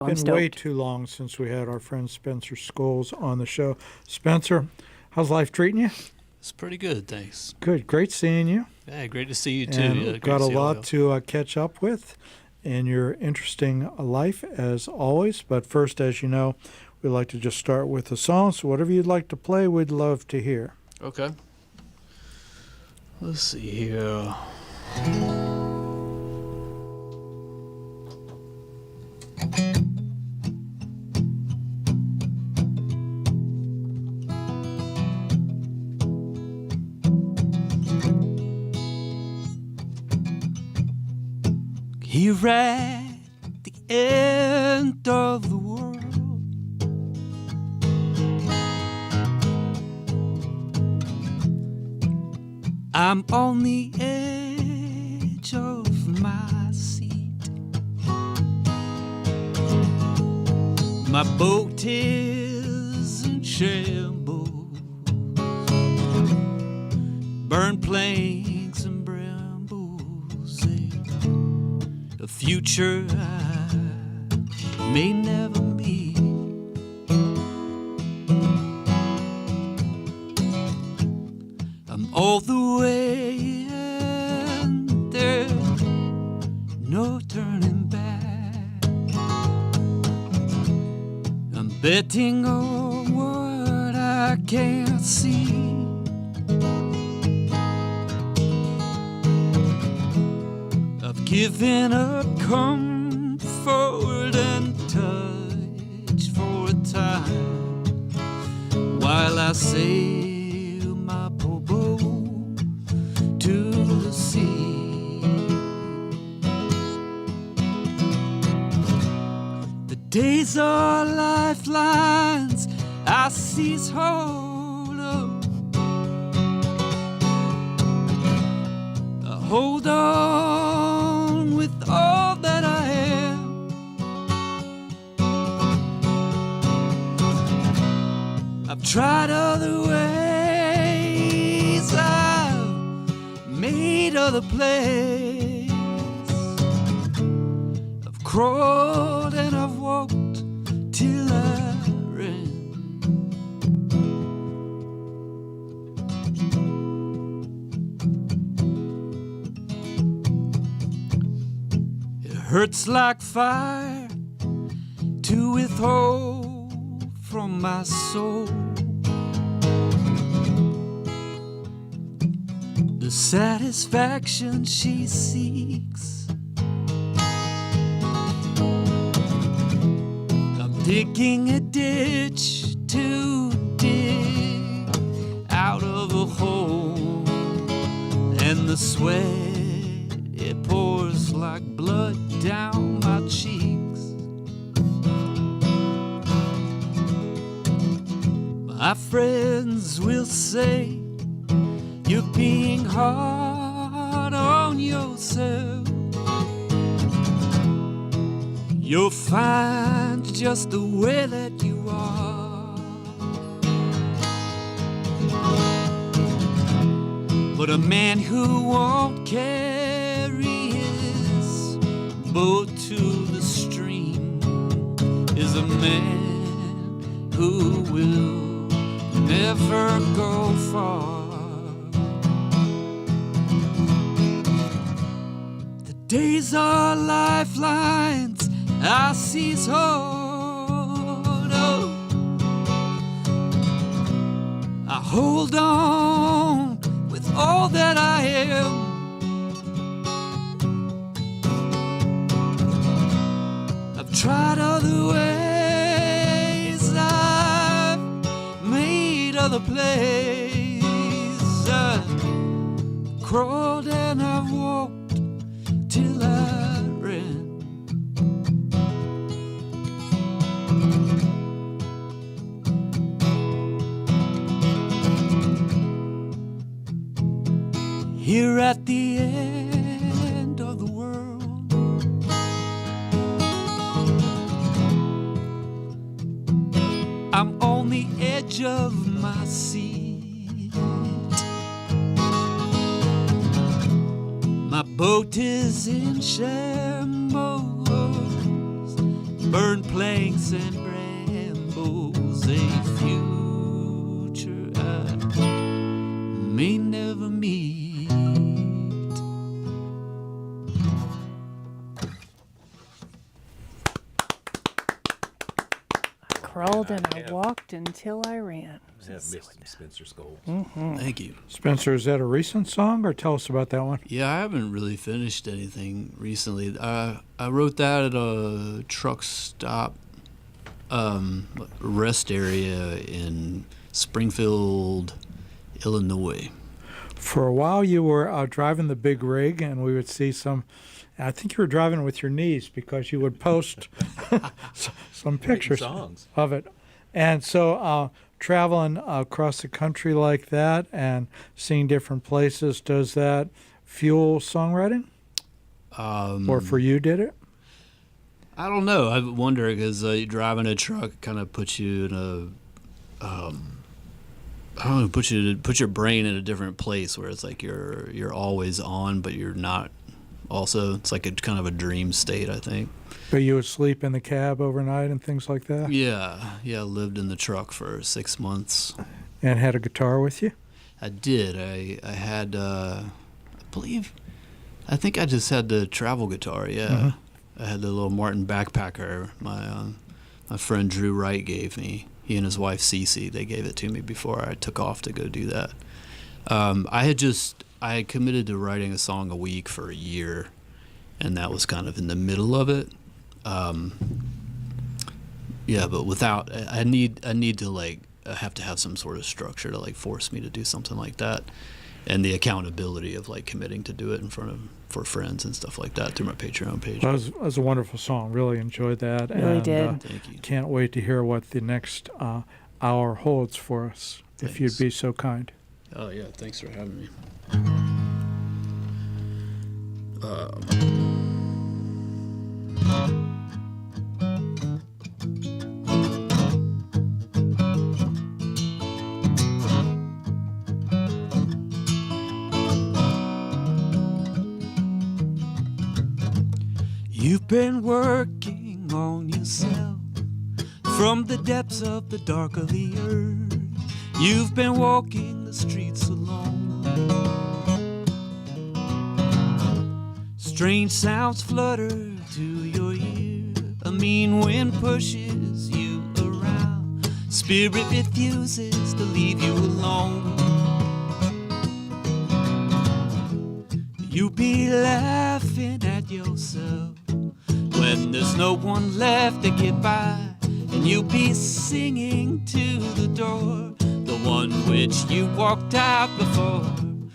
Been way too long since we had our friend Spencer Scholes on the show. Spencer, how's life treating you? It's pretty good, thanks. Good, great seeing you. Yeah, great to see you too. And Yeah, we've got a lot to catch up with in your interesting life as always. But first, as you know, we like to just start with a song. So whatever you'd like to play, we'd love to hear. Okay. Let's see here. Here at the end of the world, I'm on the edge of my seat. My boat is in shambles, burned planks and brambles, a future I may never meet. I'm all the way in, there's no turning back. I'm betting on what I can't see. I've given up comfort and touch for a time while I sail my poor boat to the sea. The days are lifelines I seize hold of. I hold on with all that I am. I've tried other ways, I've made other plays, I've crawled and I've walked till I ran. It hurts like fire to withhold from my soul the satisfaction she seeks. I'm digging a ditch to dig out of a hole, and the sweat, it pours like blood down my cheeks. My friends will say you're being hard on yourself. You're fine just the way that you are. But a man who won't carry his boat to the stream is a man who will never go far. The days are lifelines I seize hold of. I hold on with all that I am. I've tried other ways, I've made other plays, I've crawled and I've walked till I ran. Here at the end of the world, I'm on the edge of my seat. My boat is in shambles, burned planks and brambles, a future I may never meet. Crawled and I walked until I ran. I have missed some Spencer Scholes. Thank you. Spencer, is that a recent song, or tell us about that one? Yeah, I haven't really finished anything recently. I wrote that at a truck stop rest area in Springfield, Illinois. For a while, you were driving the big rig, and we would see some. I think you were driving with your knees because you would post some pictures songs of it. And so traveling across the country like that and seeing different places, does that fuel songwriting? Or for you, did it? I don't know. I wonder because driving a truck kind of puts you in a, I don't know, put your brain in a different place where it's like you're always on, but you're not. Also, it's like a kind of a dream state, I think. But you would sleep in the cab overnight and things like that? Yeah. I lived in the truck for 6 months. And had a guitar with you? I did. I had, I think I just had the travel guitar, yeah. Mm-hmm. I had the little Martin backpacker my friend Drew Wright gave me. He and his wife Cece, they gave it to me before I took off to go do that. I had committed to writing a song a week for a year, and that was kind of in the middle of it. But without, I need to like, I have to have some sort of structure to like force me to do something like that, and the accountability of like committing to do it for friends and stuff like that through my Patreon page. That was a wonderful song. Really enjoyed that. Really did. Thank you. Can't wait to hear what the next hour holds for us, if you'd be so kind. Oh yeah, thanks for having me. You've been working on yourself from the depths of the dark of the earth. You've been walking the streets alone. Strange sounds flutter to your ear. A mean wind pushes you around. Spirit refuses to leave you alone. You be laughing at yourself when there's no one left to get by, and you be singing to the door, the one which you walked out before.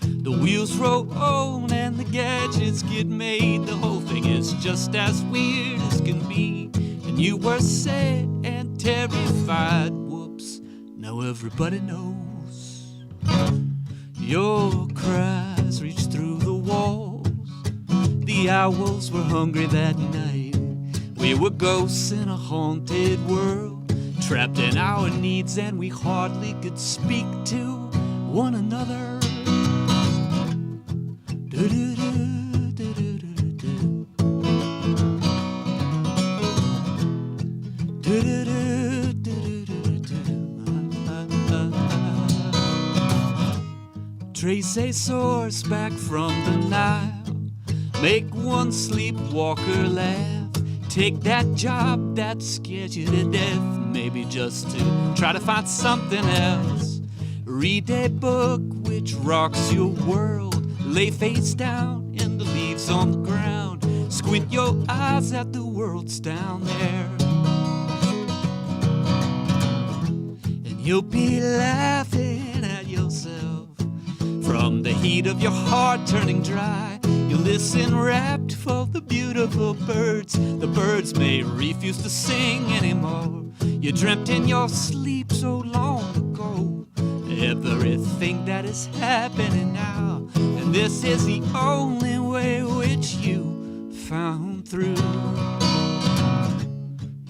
The wheels roll on and the gadgets get made. The whole thing is just as weird as can be. And you were sad and terrified. Whoops, now everybody knows. Your cries reached through the walls. The owls were hungry that night. We were ghosts in a haunted world, trapped in our needs, and we hardly could speak to one another. Trace a source back from the Nile. Make one sleepwalker laugh. Take that job that scared you to death, maybe just to try to find something else. Read a book which rocks your world. Lay face down in the leaves on the ground. Squint your eyes at the world's down there. And you'll be laughing at yourself from the heat of your heart turning dry. You listen rapt for the beautiful birds. The birds may refuse to sing anymore. You dreamt in your sleep so long ago everything that is happening now, and this is the only way which you found through.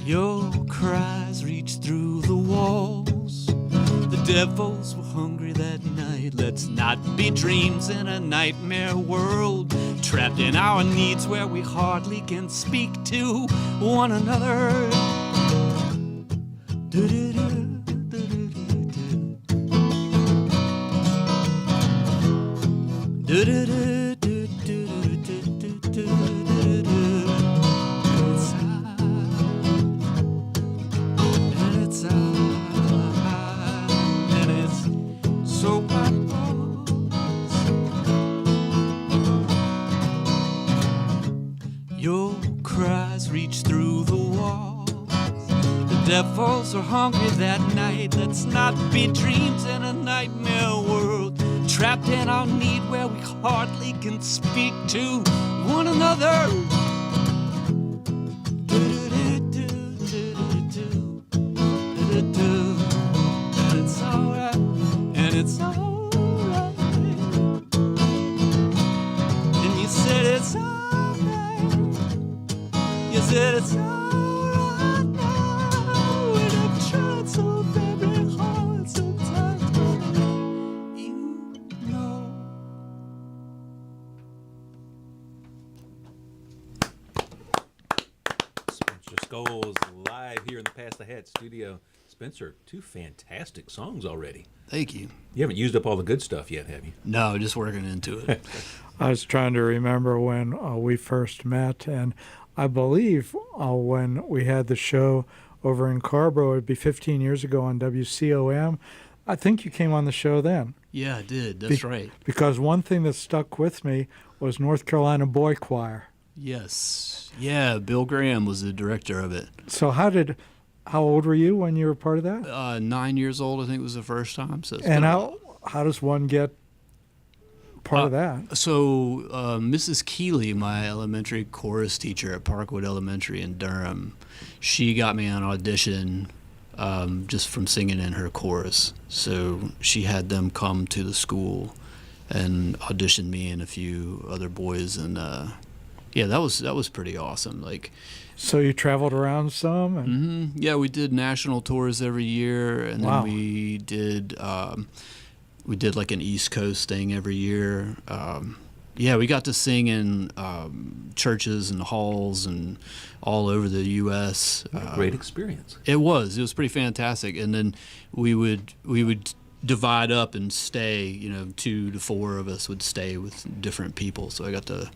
Your cries reached through the walls. The devils were hungry that night. Let's not be dreams in a nightmare world, trapped in our needs where we hardly can speak to one another. devils are hungry that night. Let's not be dreams in a nightmare world, trapped in our need where we hardly can speak to one another. And it's alright, and it's alright. And you said it's alright. You said it's alright now. And I've tried so very hard sometimes, but you know. Spencer Scholes live here in the Pass the Hat studio. Spencer, 2 fantastic songs already. Thank you. You haven't used up all the good stuff yet, have you? No, just working into it. I was trying to remember when we first met, and I believe when we had the show over in Carborough, it'd be 15 years ago on WCOM. I think you came on the show then. Yeah, I did. That's right. Because one thing that stuck with me was North Carolina Boy Choir. Yes. Yeah, Bill Graham was the director of it. So how old were you when you were part of that? 9 years old, I think, was the first time. So And how does one get part of that? So Mrs. Keeley, my elementary chorus teacher at Parkwood Elementary in Durham, she got me an audition just from singing in her chorus. So she had them come to the school and audition me and a few other boys, and yeah, that was pretty awesome. Like, so you traveled around some? And yeah, we did national tours every year, and Wow. then we did like an East Coast thing every year. Yeah, we got to sing in churches and halls and all over the U.S. Great experience. It was pretty fantastic. And then we would divide up and stay. 2 to 4 of us would stay with different people. So I got to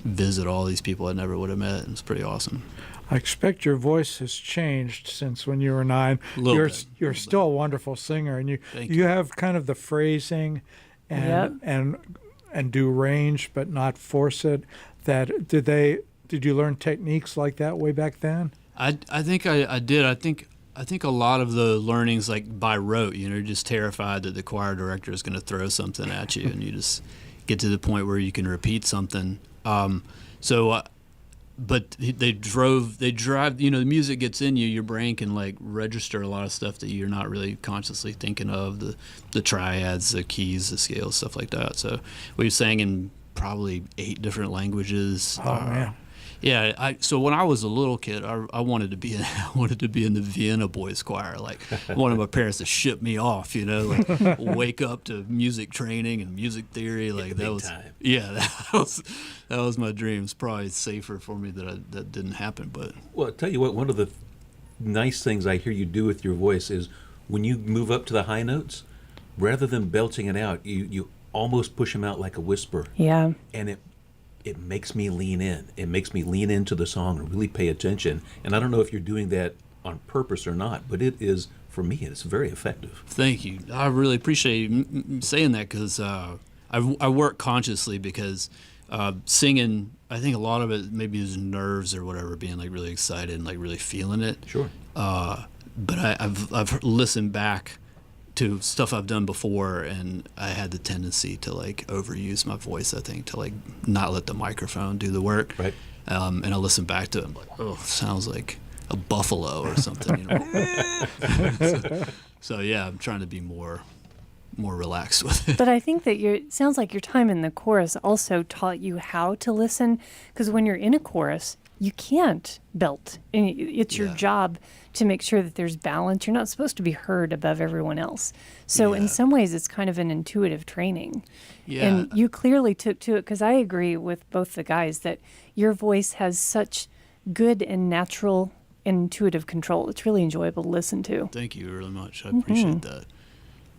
visit all these people I never would have met. It was pretty awesome. I expect your voice has changed since when you were 9. You're still a wonderful singer, and you have kind of the phrasing and do range, but not force it. Did you learn techniques like that way back then? I think I did. I think a lot of the learnings, like by rote, you're just terrified that the choir director is going to throw something at you, and you just get to the point where you can repeat something. But they drive, the music gets in you, your brain can like register a lot of stuff that you're not really consciously thinking of, the triads, the keys, the scales, stuff like that. So we sang in probably 8 different languages. Oh, man. Yeah, so when I was a little kid, I wanted to be in the Vienna Boys Choir. Like, I wanted my parents to ship me off, like wake up to music training and music theory. Like that was time. Yeah, that was my dream. It's probably safer for me that didn't happen. But Well, I'll tell you what, one of the nice things I hear you do with your voice is when you move up to the high notes, rather than belching it out, you almost push them out like a whisper. Yeah. And it makes me lean in. It makes me lean into the song and really pay attention. And I don't know if you're doing that on purpose or not, but it is, for me, it's very effective. thank you. I really appreciate you saying that, because I work consciously, because singing, I think a lot of it maybe is nerves or whatever, being like really excited and like really feeling it. Sure. But I've listened back to stuff I've done before, and I had the tendency to like overuse my voice, I think, to like not let the microphone do the work. Right. And I listen back to it, I'm like, oh, sounds like a buffalo or something, so yeah, I'm trying to be more relaxed with it. But I think that it sounds like your time in the chorus also taught you how to listen, because when you're in a chorus, you can't belt. And it's your job to make sure that there's balance. You're not supposed to be heard above everyone else. So in some ways, it's kind of an intuitive training. Yeah. And you clearly took to it, because I agree with both the guys that your voice has such good and natural intuitive control. It's really enjoyable to listen to. Thank you really much. I appreciate that.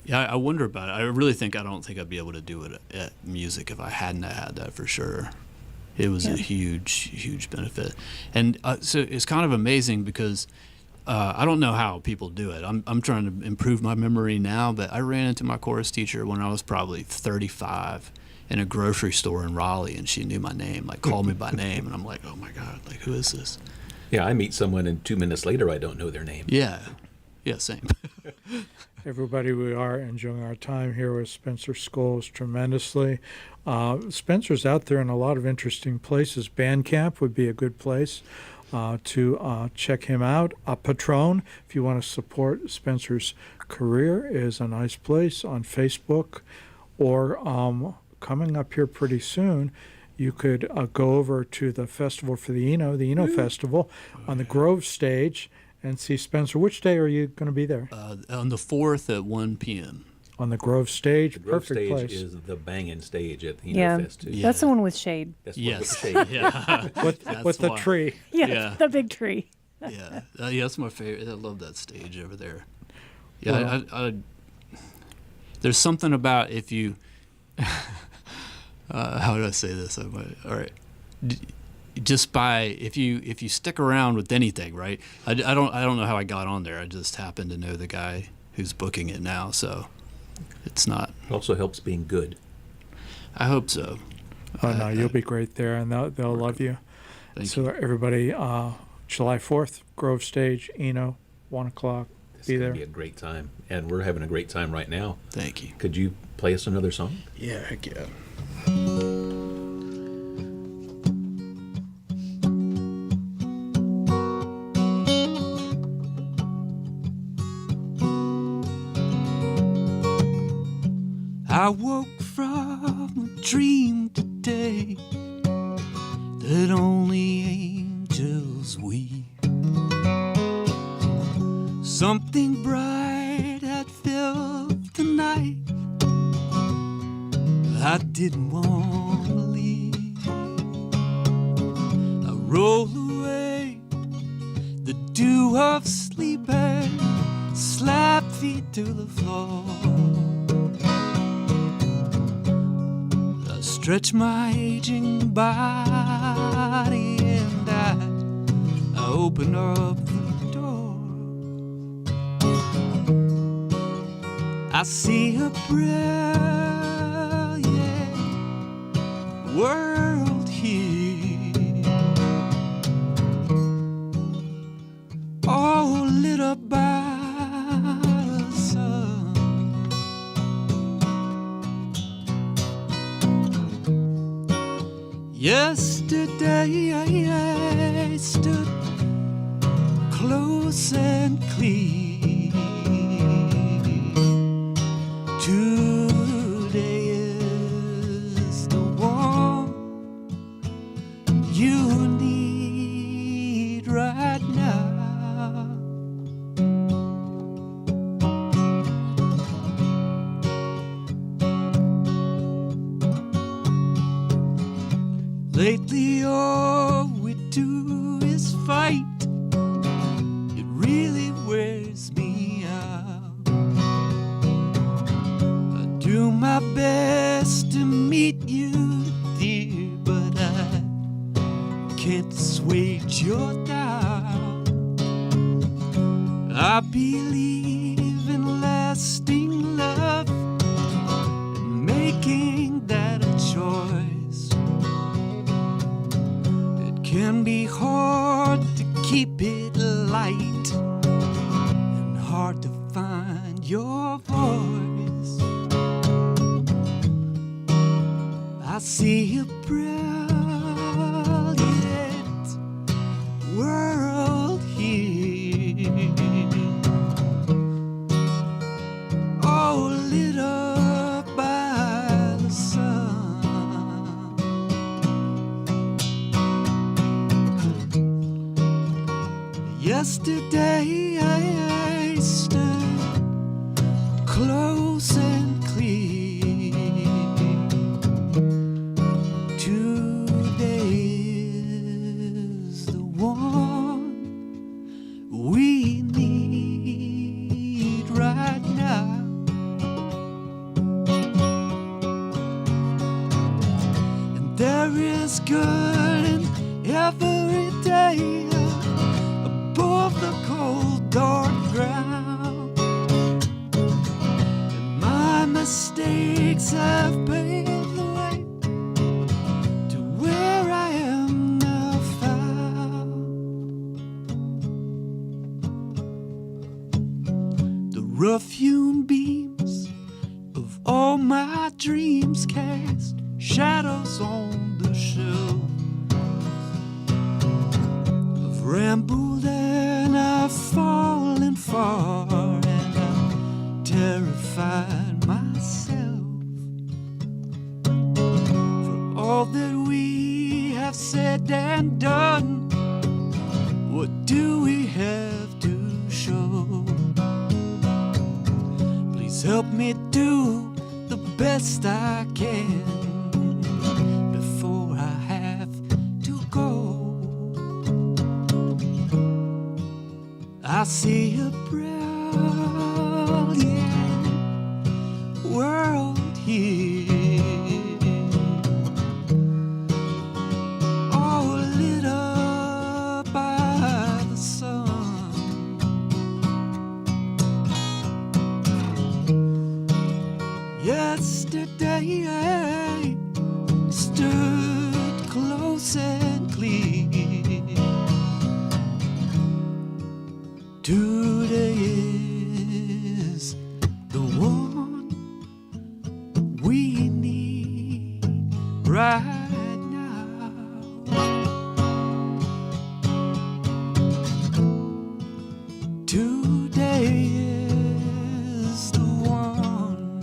Yeah, I wonder about it. I don't think I'd be able to do it at music if I hadn't had that, for sure. It was a huge benefit. And so it's kind of amazing, because I don't know how people do it. I'm trying to improve my memory now, but I ran into my chorus teacher when I was probably 35 in a grocery store in Raleigh, and she knew my name, like called me by name, and I'm like, oh my God, like, who is this? Yeah, I meet someone and 2 minutes later I don't know their name. Yeah. Yeah, same. Everybody, we are enjoying our time here with Spencer Scholes tremendously. Spencer's out there in a lot of interesting places. Bandcamp would be a good place to check him out. Patron, if you want to support Spencer's career, is a nice place on Facebook. Or coming up here pretty soon, you could go over to the Festival for the Eno Festival on the Grove stage and see Spencer. Which day are you going to be there? On the 4th at 1 p.m. On the Grove stage. The Grove Perfect stage place. is the banging stage at the Yeah. Fest too. Yeah. That's the one with shade. That's one with Yes. the shade. Yeah. With the why. tree. Yeah, Yeah. the big tree. Yeah. Yeah, that's my favorite. I love that stage over there. Yeah, I there's something about if you how do I say this? All right. Just by if you stick around with anything, right? I don't know how I got on there. I just happen to know the guy who's booking it now, so it's not. It also helps being good. I hope so. Oh, no, you'll be great there, and they'll love you. Thank So you. everybody, July 4th, Grove Stage, 1 o'clock. It's Be going there. to be a great time. And we're having a great time right now. Thank you. Could you play us another song? Yeah, heck yeah. I woke from a dream today that only angels weave. Something bright had filled the night. I didn't want to leave. I roll away the dew of sleep and slap feet to the floor. I stretch my aging body and I open up the door. I see a brilliant world here, all lit up by the sun. Yesterday I stood close and clean. Today is the one you need right now. Lately all we do is fight. It really wears me out. I do my best to meet you, dear, but I can't assuage your doubt. I believe in lasting love and making that a choice. It can be hard to keep it light and hard to find your voice. I see a brilliant world here, all lit up by the sun. Yesterday I stood close and clear. Today is the one we need right now. And there is good in every day above the cold dark ground. And my mistakes have paved the way to where I am now found. rough hewn beams of all my dreams cast shadows on the shelf. I've rambled and I've fallen far, and I've terrified myself. For all that we have said and done, what do we have to show? Please help me do the best I can before I have to go. I see a brilliant world here, all lit up by the sun. Yesterday stood close and clear. Today is the one we need right now. Today is the one.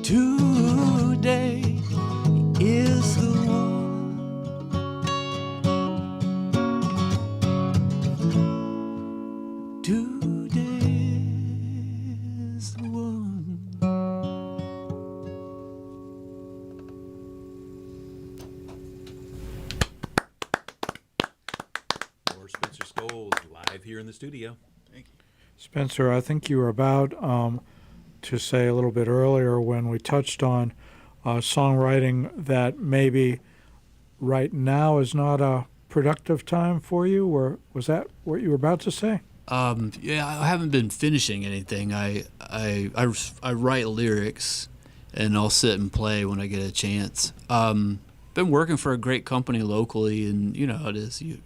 Today is the one. Today's the one. More Spencer Scholes live here in the studio. Spencer, I think you were about to say a little bit earlier when we touched on songwriting that maybe right now is not a productive time for you, or was that what you were about to say? Yeah, I haven't been finishing anything. I write lyrics, and I'll sit and play when I get a chance. Been working for a great company locally, and you know how it is. You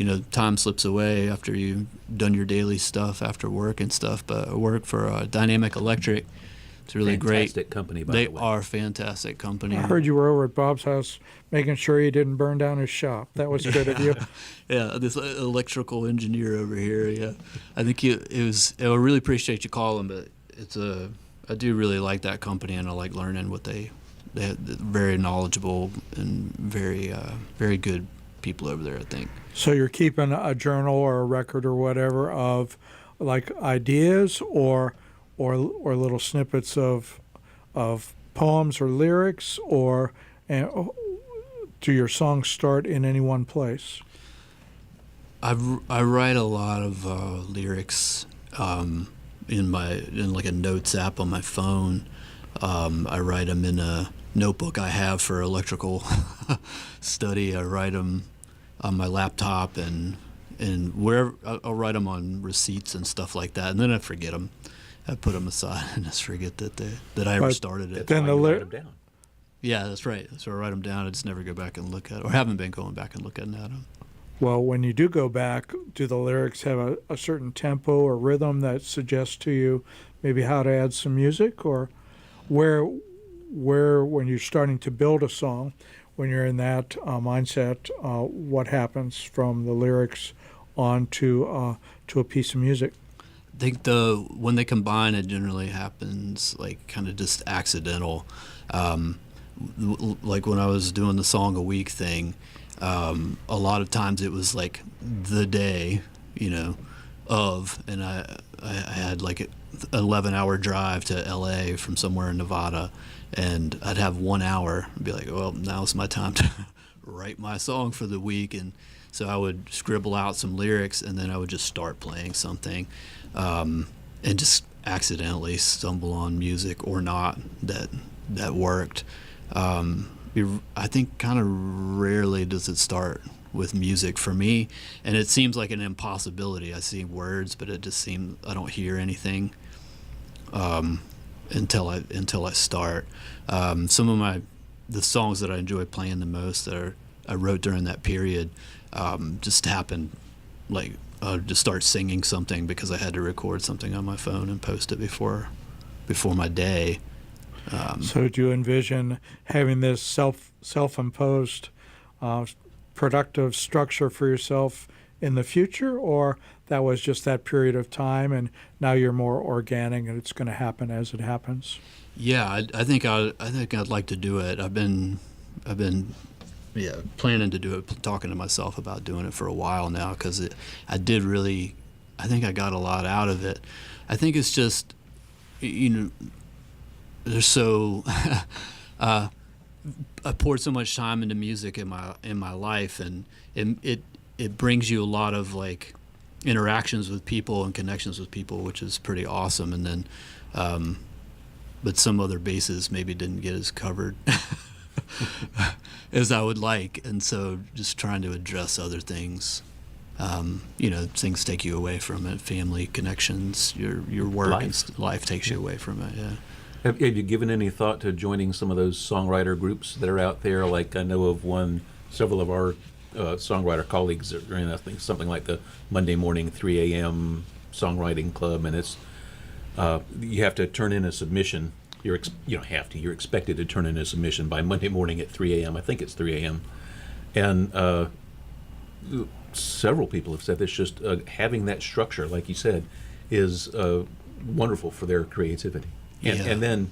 know, time slips away after you've done your daily stuff after work and stuff. But I work for Dynamic Electric. It's really Fantastic great. company, by They the way. are a fantastic company. I heard you were over at Bob's house making sure you didn't burn down his shop. That was good of you. Yeah, this electrical engineer over here. Yeah, I think it was. I really appreciate you calling, but I do really like that company, and I like learning what they're very knowledgeable and very good people over there, I think. So you're keeping a journal or a record or whatever of like ideas or little snippets of poems or lyrics, or do your songs start in any one place? I write a lot of lyrics in like a notes app on my phone. I write them in a notebook I have for electrical study. I write them on my laptop and wherever. I'll write them on receipts and stuff like that, and then I forget them. I put them aside and just forget that I ever started it. Then Why the you write lyric. them down. Yeah, that's right. So I write them down. I just never go back and look at it, or haven't been going back and looking at them. Well, when you do go back, do the lyrics have a certain tempo or rhythm that suggests to you maybe how to add some music, or where when you're starting to build a song, when you're in that mindset, what happens from the lyrics on to a piece of music? I think when they combine, it generally happens like kind of just accidental. Like when I was doing the song a week thing, a lot of times it was like the day, and I had like an 11-hour drive to LA from somewhere in Nevada, and I'd have 1 hour and be like, well, now's my time to write my song for the week. And so I would scribble out some lyrics, and then I would just start playing something, and just accidentally stumble on music or not that worked. I think kind of rarely does it start with music for me, and it seems like an impossibility. I see words, but it just seems I don't hear anything until I start. Some of the songs that I enjoy playing the most that are I wrote during that period just happened like to start singing something because I had to record something on my phone and post it before my day. So do you envision having this self-imposed productive structure for yourself in the future, or that was just that period of time and now you're more organic and it's going to happen as it happens? Yeah, I think I'd like to do it. I've been planning to do it, talking to myself about doing it for a while now, because I think I got a lot out of it. I think it's just, there's so I poured so much time into music in my life, and it brings you a lot of like interactions with people and connections with people, which is pretty awesome. And then but some other bases maybe didn't get as covered as I would like, and so just trying to address other things. Things take you away from it, family connections, your work and life takes you away from it. Yeah. Have you given any thought to joining some of those songwriter groups that are out there? Like I know of several of our songwriter colleagues are in, I think, something like the Monday morning 3 a.m. songwriting club, and it's you have to turn in a submission. You don't have to. You're expected to turn in a submission by Monday morning at 3 a.m. I think it's 3 a.m. And several people have said this. Just having that structure, like you said, is wonderful for their creativity. And then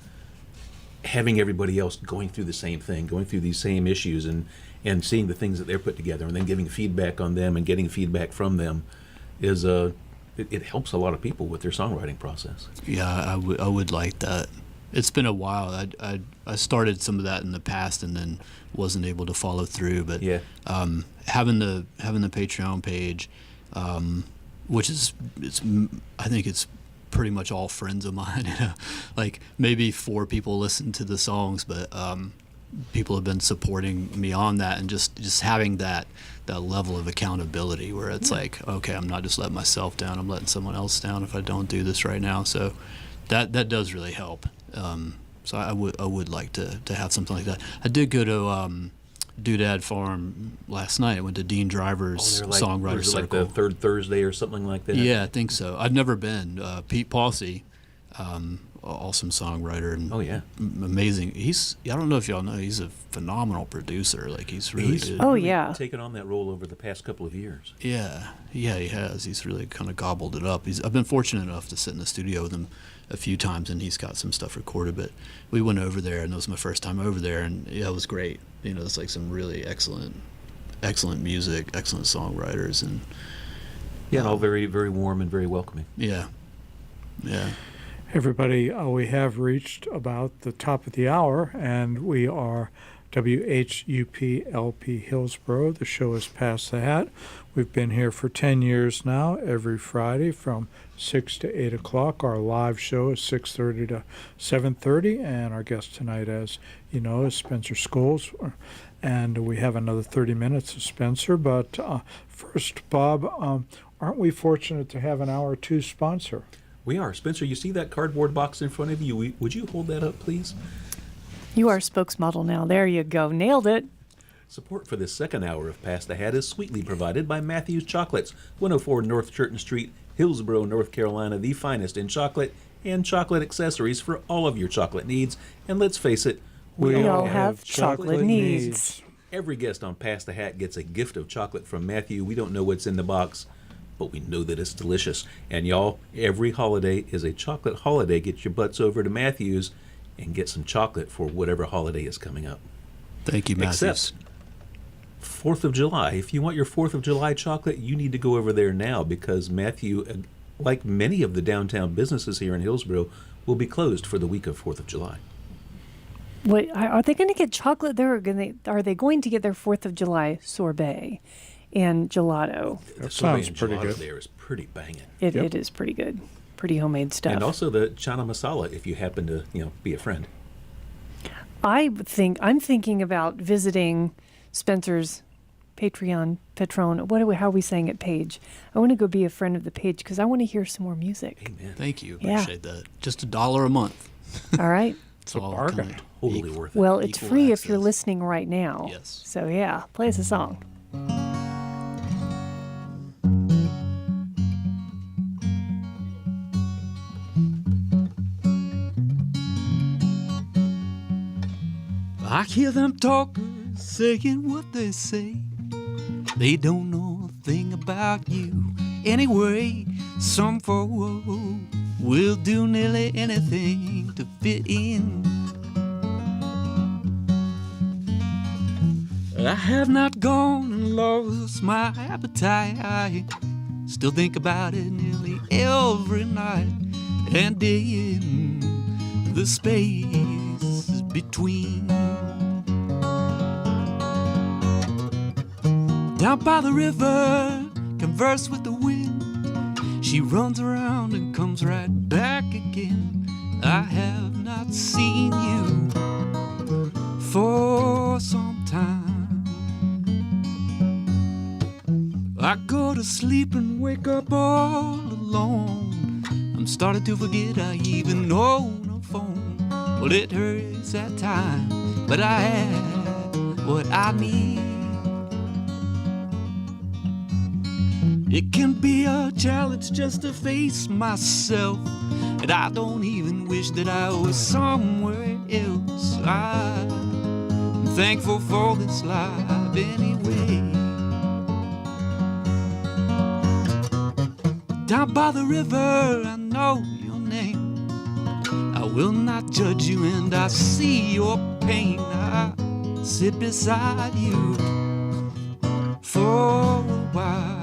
having everybody else going through the same thing, going through these same issues, and seeing the things that they're put together, and then giving feedback on them and getting feedback from them is it helps a lot of people with their songwriting process. Yeah, I would like that. It's been a while. I started some of that in the past and then wasn't able to follow through. But having the Patreon page, which I think it's pretty much all friends of mine. Like maybe 4 people listen to the songs, but people have been supporting me on that, and just having that level of accountability where it's like, okay, I'm not just letting myself down, I'm letting someone else down if I don't do this right now. So that does really help. So I would like to have something like that. I did go to Doodad Farm last night. I went to Dean Driver's songwriter circle. Like the third Thursday or something like that? Yeah, I think so. I've never been. Pete Palsy, awesome songwriter and amazing. I don't know if y'all know, he's a phenomenal producer. Like he's really good. Oh yeah, taken on that role over the past couple of years. Yeah, he has. He's really kind of gobbled it up. I've been fortunate enough to sit in the studio with him a few times, and he's got some stuff recorded. But we went over there, and it was my first time over there, and it was great. It's like some really excellent music, excellent songwriters, and all very, very warm and very welcoming. Yeah. Everybody, we have reached about the top of the hour, and we are WHUP LP Hillsboro. The show is Past the Hat. We've been here for 10 years now, every Friday from 6 to 8 o'clock. Our live show is 6:30 to 7:30, and our guest tonight, as you know, is Spencer Scholes. And we have another 30 minutes of Spencer. But first, Bob, aren't we fortunate to have an hour 2 sponsor? We are. Spencer, you see that cardboard box in front of you? Would you hold that up, please? You are spokesmodel now. There you go. Nailed it. Support for this second hour of Past the Hat is sweetly provided by Matthews Chocolates, 104 North Churton Street, Hillsboro, North Carolina, the finest in chocolate and chocolate accessories for all of your chocolate needs. And let's face it, we all have chocolate needs. Every guest on Past the Hat gets a gift of chocolate from Matthew. We don't know what's in the box, but we know that it's delicious. And y'all, every holiday is a chocolate holiday. Get your butts over to Matthews and get some chocolate for whatever holiday is coming up. Thank you, Matthews. Except 4th of July. If you want your 4th of July chocolate, you need to go over there now, because Matthew, like many of the downtown businesses here in Hillsboro, will be closed for the week of 4th of July. Wait, are they going to get chocolate there? Are they going to get their 4th of July sorbet and gelato? The sounds and pretty gelato good. there is pretty banging. It is pretty good. Pretty homemade stuff. And also the chana masala, if you happen to, be a friend. I'm thinking about visiting Spencer's Patron. How are we saying it? Page. I want to go be a friend of the page because I want to hear some more music. Amen. Thank you. Yeah. Appreciate that. Just $1 a month. All right. It's a bargain. Totally worth it. Well, it's Equal free if you're access. listening right now. Yes. So yeah, play us a song. I hear them talking, saying what they say. They don't know a thing about you anyway. Some folks will do nearly anything to fit in. I have not gone and lost my appetite. I still think about it nearly every night and day in the space between. Down by the river, converse with the wind. She runs around and comes right back again. I have not seen you for some time. I go to sleep and wake up all alone. I'm starting to forget I even own a phone. Well, it hurts at times, but I have what I need. It can be a challenge just to face myself, and I don't even wish that I was somewhere else. I'm thankful for this life anyway. Down by the river, I know your name. I will not judge you, and I see your pain. I sit beside you for a while.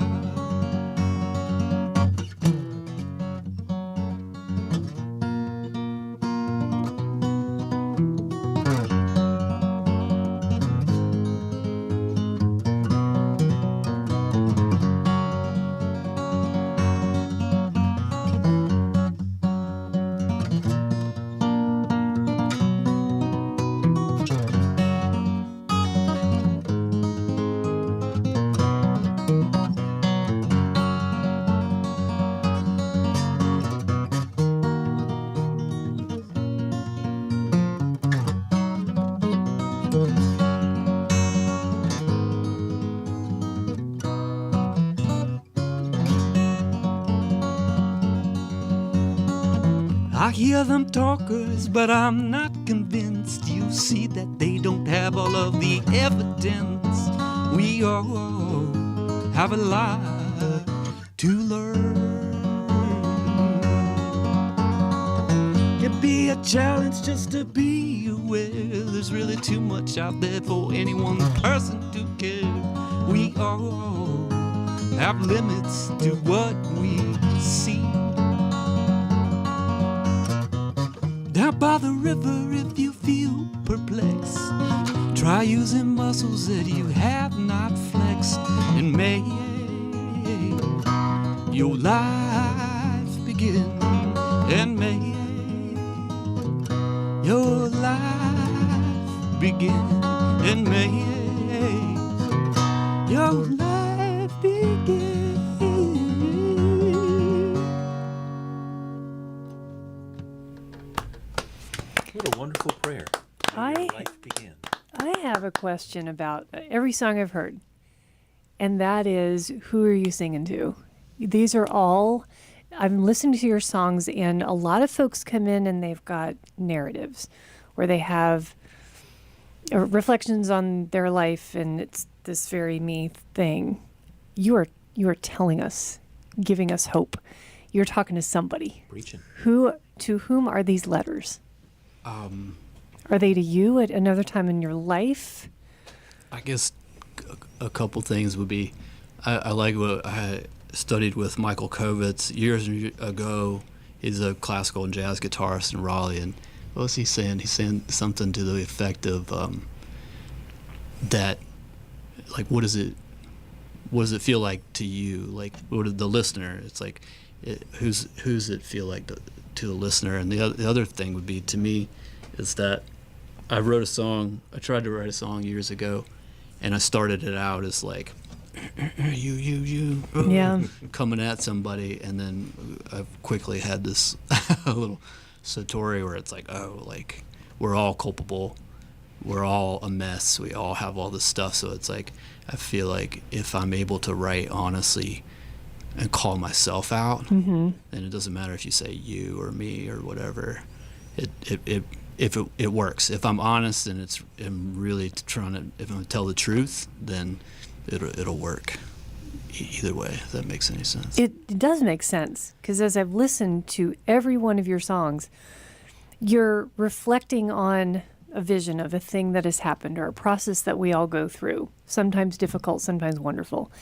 I hear them talkers, but I'm not convinced. You see that they don't have all of the evidence. We all have a lot to learn. It be a challenge just to be aware. There's really too much out there for any one person to care. We all have limits to what we see. Down by the river, if you feel perplexed, try using muscles that you have not flexed, and may your life begin, and may your life begin, and may your life begin. What a wonderful prayer. May your life begin. I have a question about every song I've heard, and that is, who are you singing to? These are all, I'm listening to your songs, and a lot of folks come in and they've got narratives where they have reflections on their life, and it's this very me thing. You are telling us, giving us hope. You're talking to somebody. Preaching. To whom are these letters? Are they to you at another time in your life? I guess a couple things would be, I like what I studied with Michael Kovitz years ago. He's a classical and jazz guitarist in Raleigh, and what was he saying? He's saying something to the effect of that, like, what does it feel like to you? Like, what the listener? It's like, who's it feel like to the listener? And the other thing would be, to me, is that I tried to write a song years ago, and I started it out as like, you Yeah. coming at somebody, and then I've quickly had this a little satori where it's like, oh, like, we're all culpable. We're all a mess. We all have all this stuff. So it's like, I feel like if I'm able to write honestly and call myself out, then it doesn't matter if you say you or me or whatever. It works. If I'm honest and I'm really trying to, if I'm gonna tell the truth, then it'll work. Either way, if that makes any sense. It does make sense, because as I've listened to every one of your songs, you're reflecting on a vision of a thing that has happened or a process that we all go through, sometimes difficult, sometimes wonderful.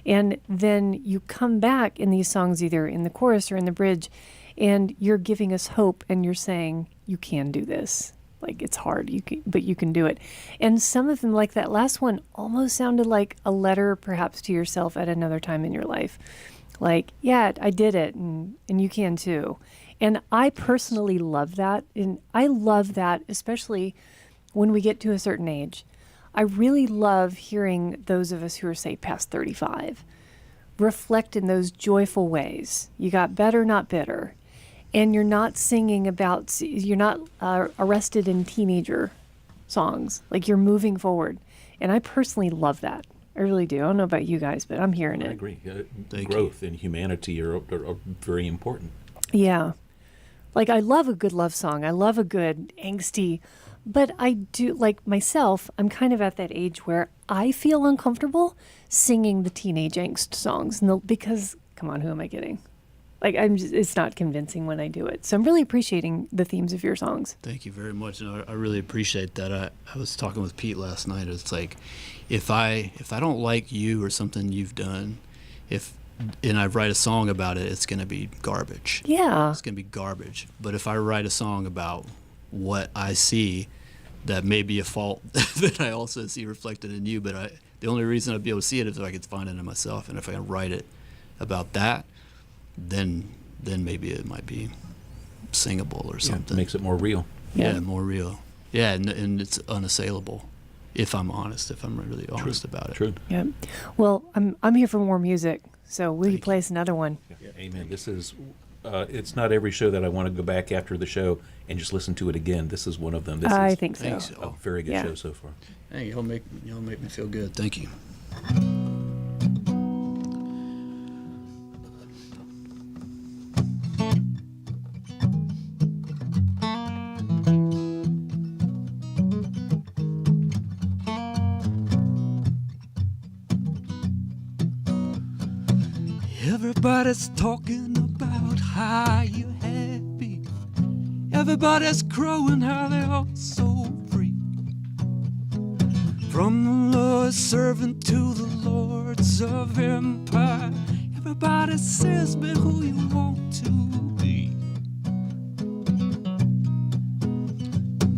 And then you come back in these songs, either in the chorus or in the bridge, and you're giving us hope, and you're saying, you can do this. Like, it's hard, but you can do it. And some of them, like that last one, almost sounded like a letter perhaps to yourself at another time in your life. Like, yeah, I did it, and you can too. And I personally love that. And I love that, especially when we get to a certain age. I really love hearing those of us who are, say, past 35 reflect in those joyful ways. You got better, not bitter. And you're not singing about, you're not arrested in teenager songs. Like, you're moving forward. And I personally love that. I really do. I don't know about you guys, but I'm hearing it. I agree. Growth and humanity are very important. Yeah. Like, I love a good love song. I love a good angsty, but I do, like myself, I'm kind of at that age where I feel uncomfortable singing the teenage angst songs because, come on, who am I kidding? Like, it's not convincing when I do it. So I'm really appreciating the themes of your songs. Thank you very much. And I really appreciate that. I was talking with Pete last night. It's like, if I don't like you or something you've done, and I write a song about it, it's going to be garbage. Yeah. It's going to be garbage. But if I write a song about what I see that may be a fault that I also see reflected in you, but the only reason I'd be able to see it is if I could find it in myself. And if I can write it about that, then maybe it might be singable or something. It makes it more real. Yeah, more real. Yeah, and it's unassailable if I'm honest, if I'm really honest about it. True. Yeah. Well, I'm here for more music. So will you play us another one? Yeah. Amen. This is, it's not every show that I want to go back after the show and just listen to it again. This is one of them. I think so. A very good show so far. Hey, y'all make me feel good. Thank you. Everybody's talking about how you're happy. Everybody's crowing how they're all so free. From the lowest servant to the lords of empire, everybody says, be who you want to be.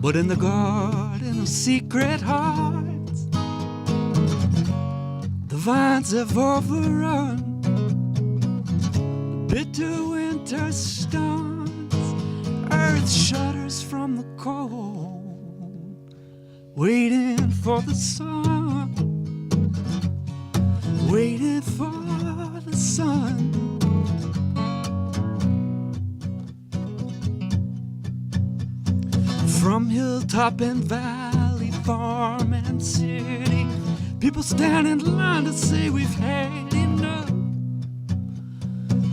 But in the garden of secret hearts, the vines have overrun. Bitter winter storms, earth shudders from the cold, waiting for the sun, waiting for the sun. From hilltop and valley, farm and city, people stand in line to say we've had enough.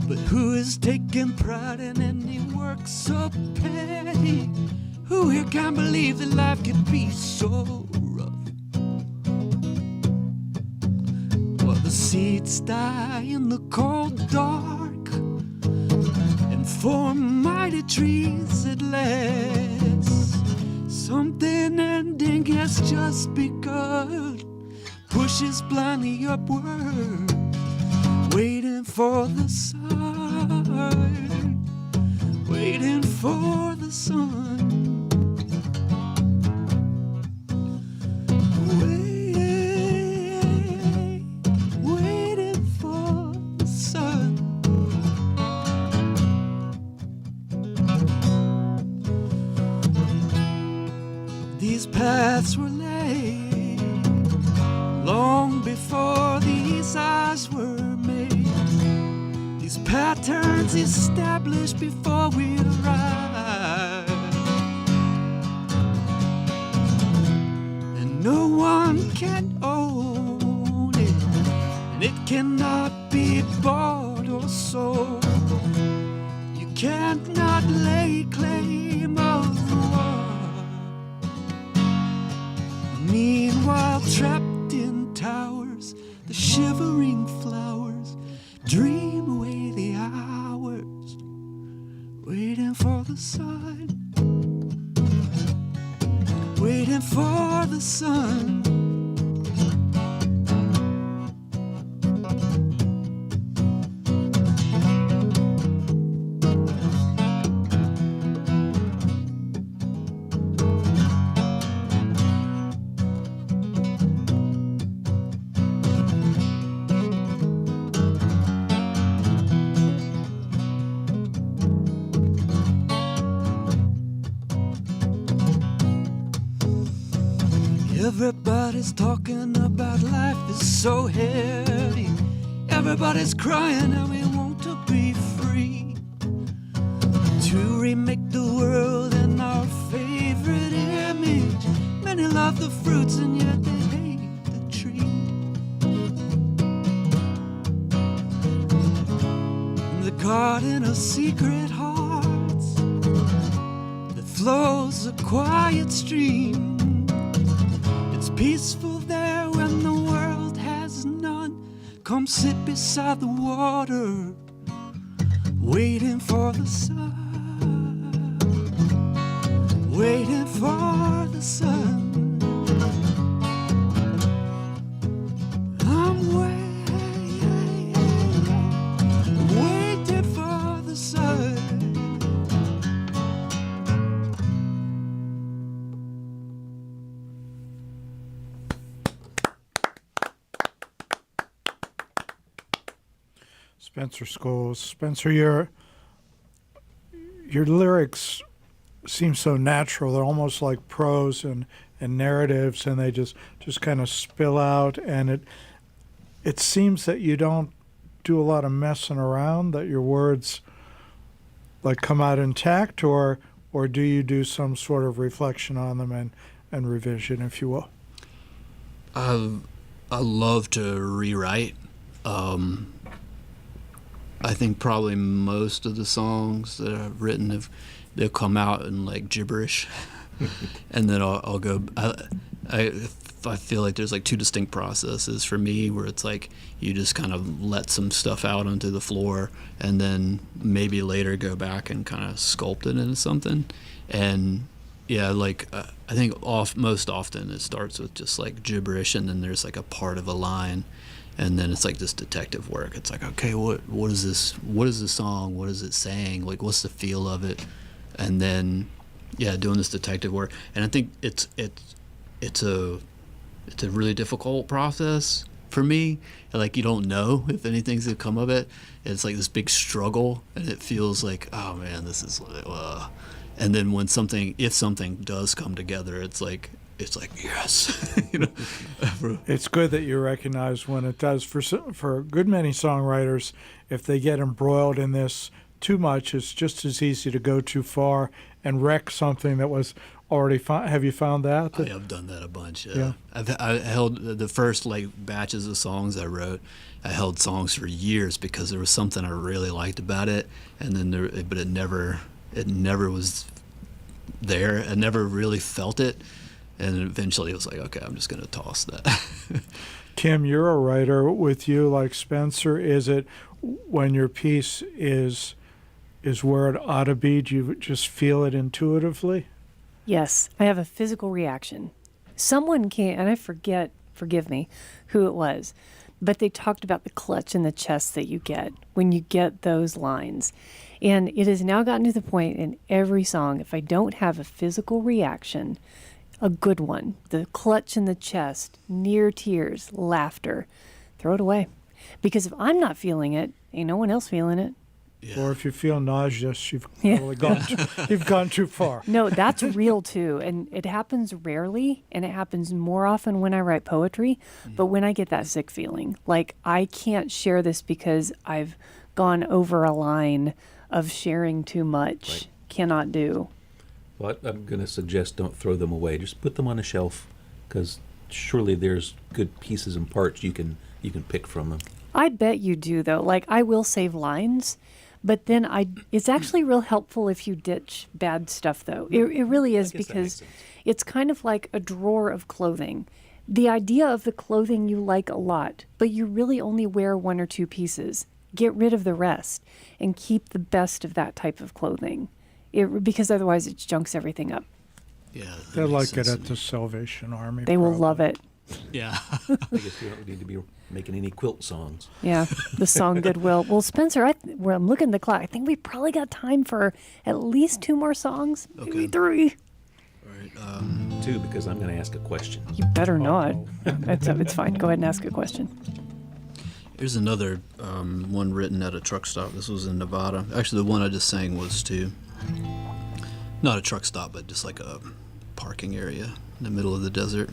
But who is taking pride in any work so petty? Who here can believe that life can be so rough? Well, the seeds die in the cold dark and form mighty trees at last. Something ending has just begun, pushes blindly upward, waiting for the sun, waiting for the sun, waiting for the sun. These paths were laid long before these eyes were made. These patterns established before we arrived. can't own it, and it cannot be bought or sold. You can't not lay claim of the world. Meanwhile, trapped in towers, the shivering flowers dream away the hours, waiting for the sun, waiting for the sun. Everybody's talking about life is so heavy. Everybody's crying and we want to be free, to remake the world in our favorite image. Many love the fruits and yet they hate the tree. In the garden of secret hearts that flows a quiet stream. It's peaceful there when the world has none. Come sit beside the water, waiting for the sun, waiting for the sun. I'm waiting for the sun. Spencer Scholes. Spencer, your lyrics seem so natural. They're almost like prose and narratives, and they just kind of spill out. And it seems that you don't do a lot of messing around, that your words like come out intact, or do you do some sort of reflection on them and revision, if you will? I love to rewrite. I think probably most of the songs that I've written they'll come out in like gibberish, and then I'll go. I feel like there's like two distinct processes for me, where it's like you just kind of let some stuff out onto the floor, and then maybe later go back and kind of sculpt it into something. And yeah, like I think most often it starts with just like gibberish, and then there's like a part of a line. And then it's like this detective work. It's like, okay, what is this? What is the song? What is it saying? Like, what's the feel of it? And then, yeah, doing this detective work. And I think it's a really difficult process for me. Like, you don't know if anything's gonna come of it. It's like this big struggle, and it feels like, oh man, this is. And then if something does come together, it's like yes, you know. It's good that you recognize when it does. For a good many songwriters, if they get embroiled in this too much, it's just as easy to go too far and wreck something that was already fine. Have you found that? I have done that a bunch. Yeah. I held the first like batches of songs I wrote. I held songs for years because there was something I really liked about it, and then but it never was there. I never really felt it. And eventually it was like, okay, I'm just going to toss that. Kim, you're a writer. With you, like Spencer, is it when your piece is where it ought to be, do you just feel it intuitively? Yes, I have a physical reaction. Someone came, and I forgive me, who it was, but they talked about the clutch in the chest that you get when you get those lines. And it has now gotten to the point in every song, if I don't have a physical reaction, a good one, the clutch in the chest, near tears, laughter, throw it away. Because if I'm not feeling it, ain't no one else feeling it. Yeah. Or if you feel nauseous, you've really you've gone too far. No, that's real too. And it happens rarely, and it happens more often when I write poetry. But when I get that sick feeling, like I can't share this because I've gone over a line of sharing too much, right. Cannot do. Well, I'm going to suggest don't throw them away. Just put them on a shelf, because surely there's good pieces and parts you can pick from them. I bet you do, though. Like, I will save lines, but then it's actually real helpful if you ditch bad stuff, though. It really is, because it's kind of like a drawer of clothing. The idea of the clothing you like a lot, but you really only wear one or two pieces. Get rid of the rest and keep the best of that type of clothing, because otherwise it junks everything up. Yeah, They like it at the Salvation Army. They will love it. Yeah. I guess we don't need to be making any quilt songs. Yeah, the song Goodwill. Well, Spencer, I'm looking at the clock. I think we probably got time for at least 2 more songs, maybe 3. All right. 2, because I'm going to ask a question. You better not. It's fine. Go ahead and ask a question. Here's another one written at a truck stop. This was in Nevada. Actually, the one I just sang was to not a truck stop, but just like a parking area in the middle of the desert.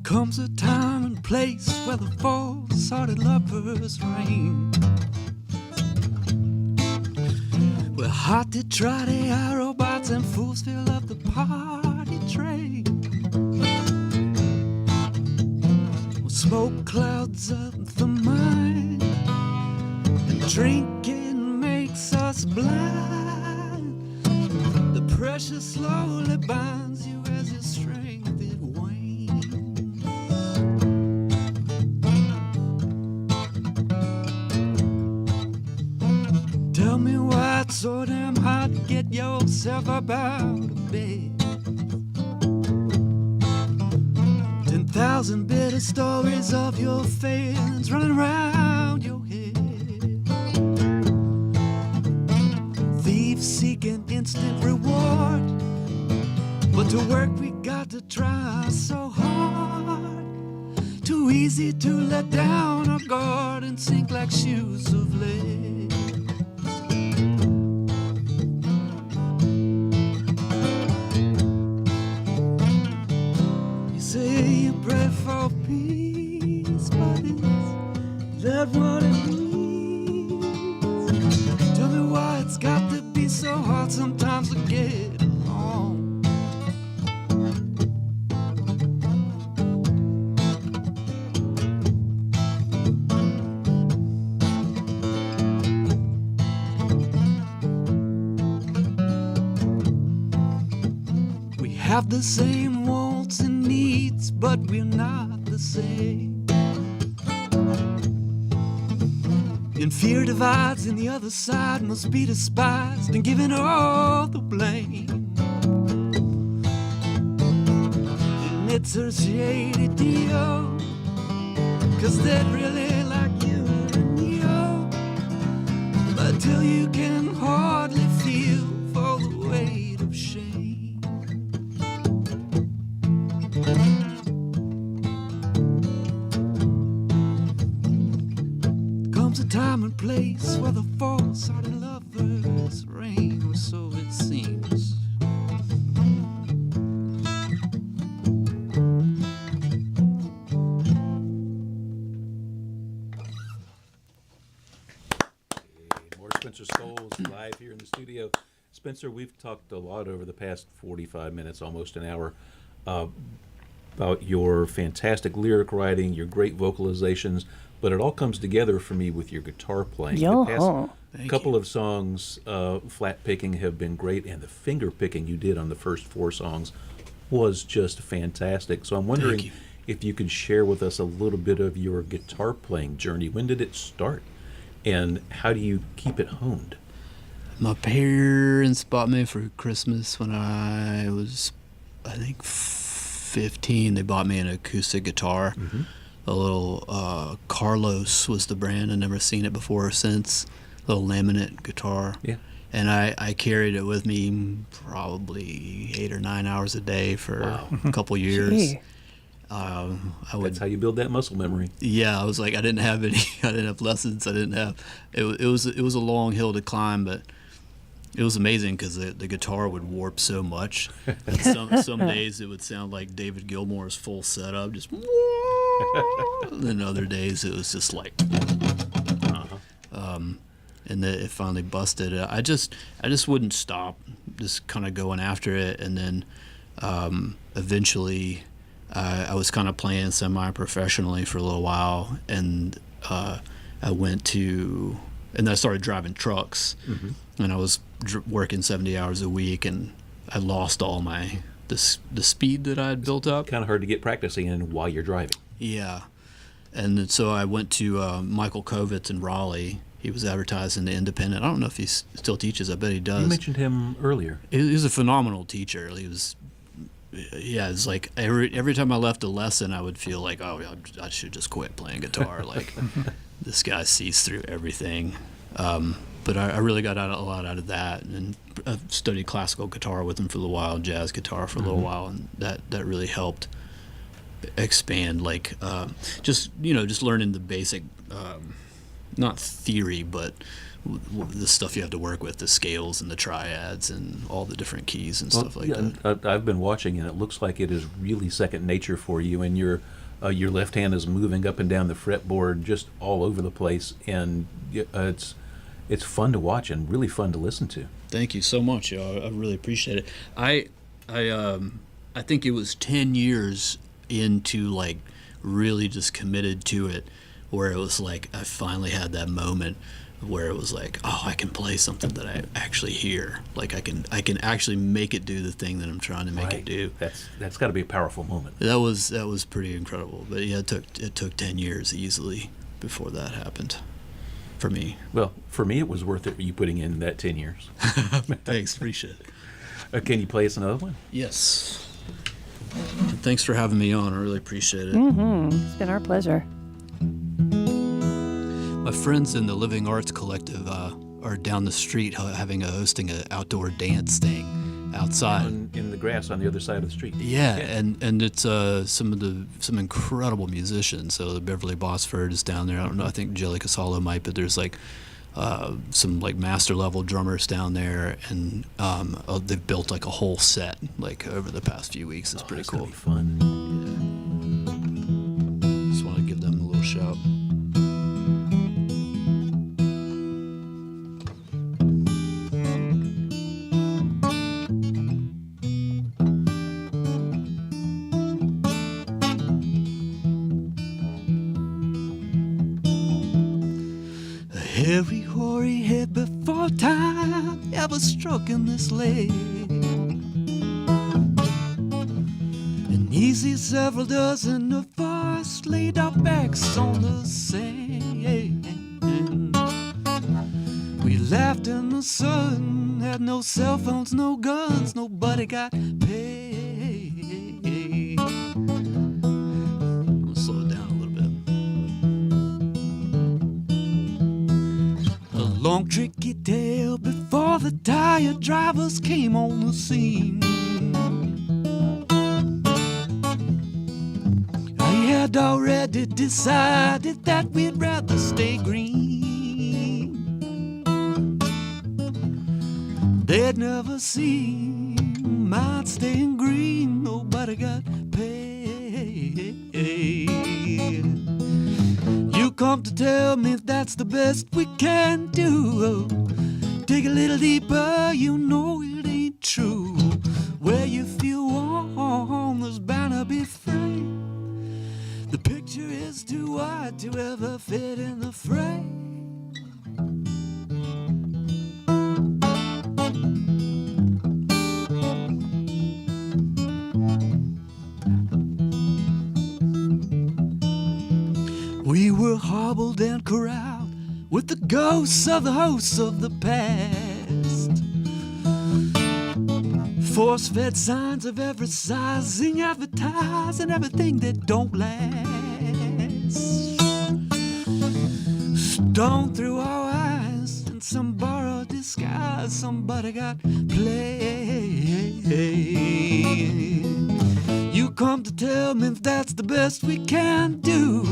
Comes a time and place where the false-hearted lovers reign, where hot-did try the aerobots and fools fill up the party train, where smoke clouds up the mind and drinking makes us blind. The pressure slowly binds you as your strength it wanes. Tell me why it's so damn hard to get yourself up out of bed. 10,000 bitter stories of your failings running around your head. Thieves seeking instant reward, but to work we got to try so hard. Too easy to let down our guard and sink like shoes of lead. Say you pray for peace, but is that what it means? Tell me why it's got to be so hard sometimes to get along. We have the same wants and needs, but we're not the same. And fear divides, and the other side must be despised and given all the blame. And it's a shady deal, 'cause they'd really like you and you, but till you can hardly feel for the weight of shame. Comes a time and place where the false-hearted lovers reign, or so it seems. More Spencer Scholes live here in the studio. Spencer, we've talked a lot over the past 45 minutes, almost an hour, about your fantastic lyric writing, your great vocalizations, but it all comes together for me with your guitar playing. The past couple of songs, flat picking, have been great, and the finger picking you did on the first 4 songs was just fantastic. So I'm wondering if you could share with us a little bit of your guitar playing journey. When did it start, and how do you keep it honed? My parents bought me for Christmas when I was, I think, 15. They bought me an acoustic guitar. Mm-hmm. A little Carlos was the brand. I'd never seen it before or since. A little laminate guitar. Yeah. And I carried it with me probably 8 or 9 hours a day for a couple years. That's how you build that muscle memory. Yeah, I was like, I didn't have lessons. I didn't have. It was a long hill to climb, but It was amazing because the guitar would warp so much. And some days it would sound like David Gilmour's full setup, just. And then other days it was just like. And then it finally busted. I just wouldn't stop, just kind of going after it, and then eventually I was kind of playing semi-professionally for a little while, and I went to, and I started driving trucks, and I was working 70 hours a week, and I lost all the speed that I had built up. Kind of hard to get practicing in while you're driving. Yeah, and so I went to Michael Kovitz in Raleigh. He was advertised in the Independent. I don't know if he still teaches. I bet he does. You mentioned him earlier. He was a phenomenal teacher. He was, yeah. It's like every time I left a lesson, I would feel like, oh, I should just quit playing guitar. Like this guy sees through everything. But I really got a lot out of that, and I studied classical guitar with him for a little while, jazz guitar for a little while, and that really helped expand. Like just learning the basic. Not theory, but the stuff you have to work with, the scales and the triads and all the different keys and stuff like that. I've been watching, and it looks like it is really second nature for you, and your left hand is moving up and down the fretboard just all over the place, and it's fun to watch and really fun to listen to. Thank you so much. I really appreciate it. I think it was 10 years into like really just committed to it, where it was like I finally had that moment where it was like, oh, I can play something that I actually hear. Like I can actually make it do the thing that I'm trying to make it do. That's got to be a powerful moment. That was pretty incredible. But yeah, it took 10 years easily before that happened for me. Well, for me, it was worth it. You putting in that 10 years. Thanks, appreciate it. Can you play us another one? Yes. Thanks for having me on. I really appreciate it. It's been our pleasure. My friends in the Living Arts Collective are down the street hosting an outdoor dance thing outside. In the grass on the other side of the street. Yeah. and it's some incredible musicians. So the Beverly Bosford is down there. I don't know. I think Jelly Casalo might, but there's like some like master level drummers down there, and they've built like a whole set like over the past few weeks. It's pretty cool. Gonna be fun. Yeah. Just want to give them a little shout. Every hoary head before time ever struck in this land, and easy several dozen of us laid our backs on the sand. We laughed in the sun, had no cell phones, no guns, nobody got paid. I'm gonna slow it down a little bit. Long tricky tale before the tired drivers came on the scene. I had already decided that we'd rather stay green. They'd never seen mine staying green. Nobody got paid. You come to tell me that's the best we can do. Dig a little deeper, you know it ain't true. Where you feel warm, there's bound to be fray. The picture is too wide to ever fit in the frame. We were hobbled and corralled with the ghosts of the hosts of the past. Force-fed signs of every sizing, advertising everything that don't last. Stone through our eyes in some borrowed disguise. Somebody got played. You come to tell me if that's the best we can do.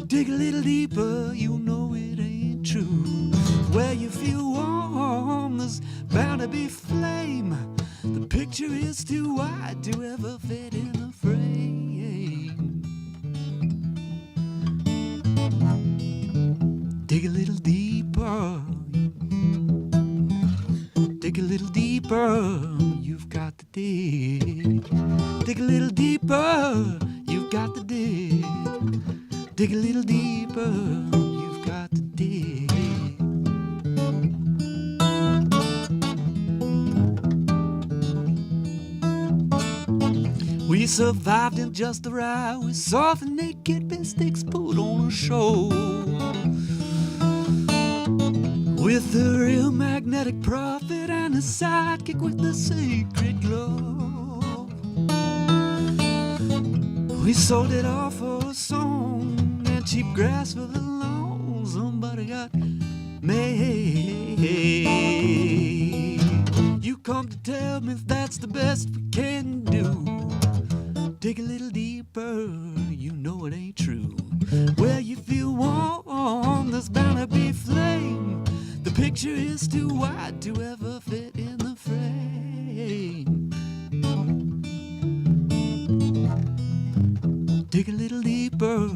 Dig a little deeper, you know it ain't true. Where you feel warm, there's bound to be flame. The picture is too wide to ever fit in the frame. Dig a little deeper. Dig a little deeper. You've got to dig. Dig a little deeper. You've got to dig. Dig a little deeper. You've got to dig. We survived in just the right. We saw the naked mystics put on a show with the real magnetic prophet and a sidekick with the sacred glow. We sold it all for a song and cheap grass for the lawn. Somebody got made. You come to tell me if that's the best we can do. Dig a little deeper, you know it ain't true. Where you feel warm, there's bound to be flame. The picture is too wide to ever fit in the frame. Dig a little deeper.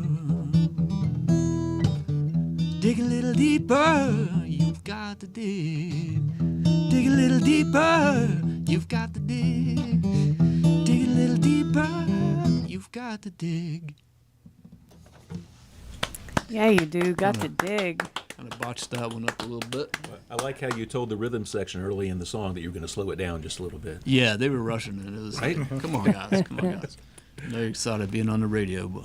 Dig a little deeper, you've got to dig. Dig a little deeper, you've got to dig. Dig a little deeper, you've got to dig. Yeah, you do. Got to dig. Kind of botched that one up a little bit. I like how you told the rhythm section early in the song that you were going to slow it down just a little bit. Yeah, they were rushing it. It was Right? Come on, guys. Come on, guys. They're excited being on the radio, but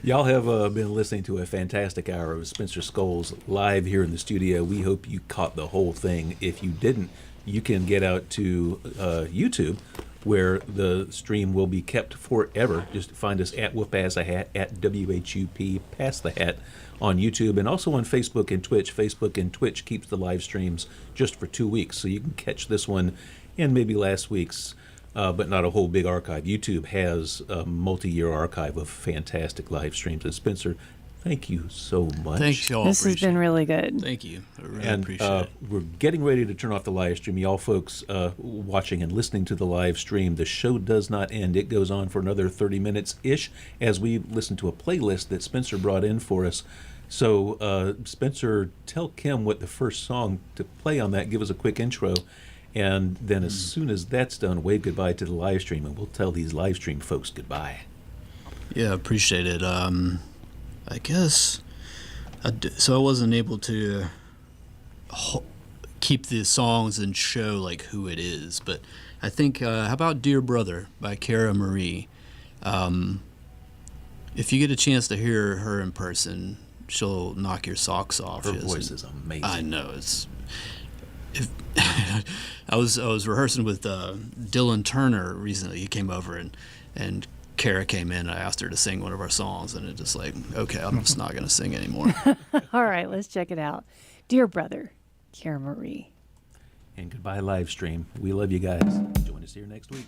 Y'all have been listening to a fantastic hour of Spencer Scholes live here in the studio. We hope you caught the whole thing. If you didn't, you can get out to YouTube, where the stream will be kept forever. Just find us at Whoop As a Hat, at WHUP Pass the Hat on YouTube, and also on Facebook and Twitch. Facebook and Twitch keeps the live streams just for 2 weeks, so you can catch this one and maybe last week's, but not a whole big archive. YouTube has a multi-year archive of fantastic live streams. And Spencer, thank you so much. thanks, y'all. This has been really good. Thank you. I really And appreciate it. we're getting ready to turn off the live stream. Y'all folks watching and listening to the live stream, the show does not end. It goes on for another 30 minutes-ish as we listen to a playlist that Spencer brought in for us. So, Spencer, tell Kim what the first song to play on that. Give us a quick intro. And then as soon as that's done, wave goodbye to the live stream, and we'll tell these live stream folks goodbye. Yeah, appreciate it. I guess so. I wasn't able to keep the songs and show like who it is, but I think how about "Dear Brother" by Cara Marie? If you get a chance to hear her in person, she'll knock your socks off. Her voice is amazing. I know it's. I was rehearsing with Dylan Turner recently. He came over and Kara came in. I asked her to sing one of our songs, and it just like, okay, I'm just not gonna sing anymore. All right, let's check it out. Dear Brother, Cara Marie. And goodbye live stream. We love you guys. Join us here next week.